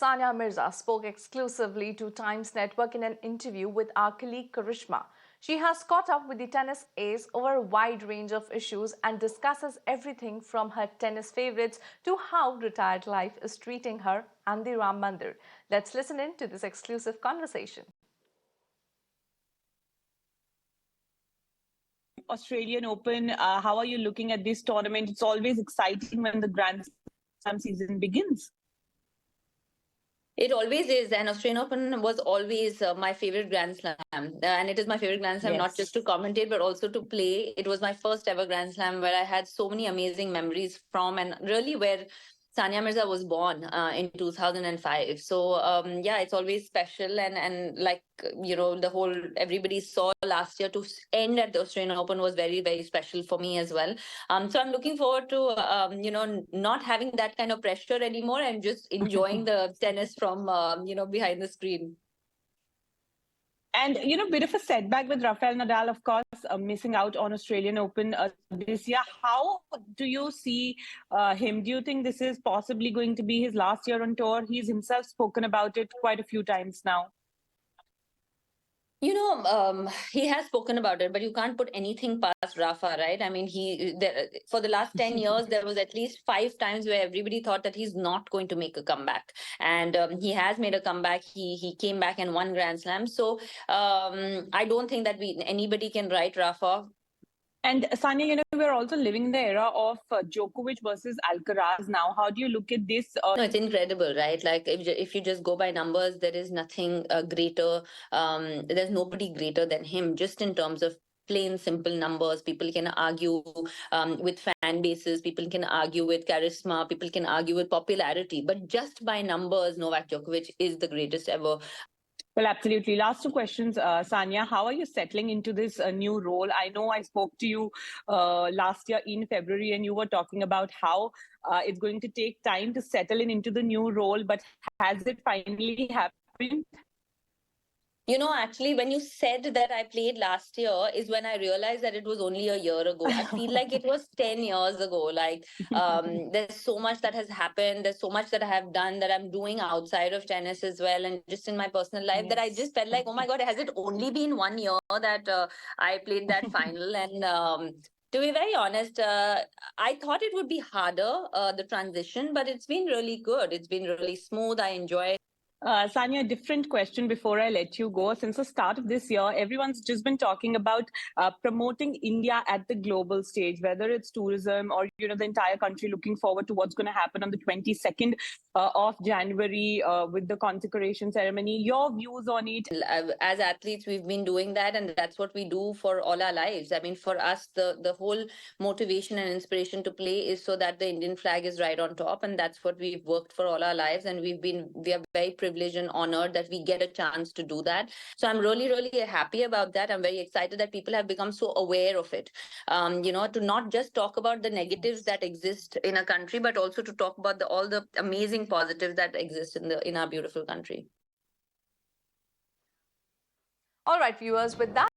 Sania Mirza spoke exclusively to Times Network in an interview with our colleague Karishma. She has caught up with the tennis ace over a wide range of issues and discusses everything from her tennis favourites to how retired life is treating her and the Ram Mandir. Let's listen in to this exclusive conversation. Australian Open, how are you looking at this tournament? It's always exciting when the Grand Slam season begins. It always is, and Australian Open was always my favorite Grand Slam, and it is my favorite Grand Slam not just to commentate but also to play. It was my first ever Grand Slam where I had so many amazing memories from, and really where Sania Mirza was born in 2005. So yeah, it's always special, and like the whole everybody saw last year to end at the Australian Open was very, very special for me as well. So I'm looking forward to not having that kind of pressure anymore and just enjoying the tennis from behind the screen. And, bit of a setback with Rafael Nadal, of course, missing out on Australian Open this year. How do you see him? Do you think this is possibly going to be his last year on tour? He's himself spoken about it quite a few times now. He has spoken about it, but you can't put anything past Rafa, right? I mean, for the last 10 years, there was at least 5 times where everybody thought that he's not going to make a comeback. And he has made a comeback. He came back and won Grand Slam. So I don't think that anybody can write Rafa. And Sania, we're also living in the era of Djokovic versus Alcaraz now. How do you look at this? No, it's incredible, right? Like if you just go by numbers, there is nothing greater. There's nobody greater than him, just in terms of plain simple numbers. People can argue with fan bases, people can argue with charisma, people can argue with popularity, but just by numbers, Novak Djokovic is the greatest ever. Well, absolutely. Last 2 questions, Sania. How are you settling into this new role? I know I spoke to you last year in February, and you were talking about how it's going to take time to settle into the new role. But has it finally happened? Actually, when you said that I played last year is when I realized that it was only a year ago. I feel like it was 10 years ago. Like, there's so much that has happened. There's so much that I have done that I'm doing outside of tennis as well. And just in my personal life that I just felt like, oh my God, has it only been 1 year that I played that final? And to be very honest, I thought it would be harder, the transition, but it's been really good. It's been really smooth. I enjoy it. Sania, a different question before I let you go. Since the start of this year, everyone's just been talking about promoting India at the global stage, whether it's tourism or, the entire country looking forward to what's going to happen on the 22nd of January with the consecration ceremony. Your views on it? As athletes, we've been doing that, and that's what we do for all our lives. I mean, for us, the whole motivation and inspiration to play is so that the Indian flag is right on top, and that's what we've worked for all our lives, and we are very privileged and honored that we get a chance to do that. So I'm really, really happy about that. I'm very excited that people have become so aware of it, to not just talk about the negatives that exist in a country, but also to talk about all the amazing positives that exist in our beautiful country. All right, viewers, with that,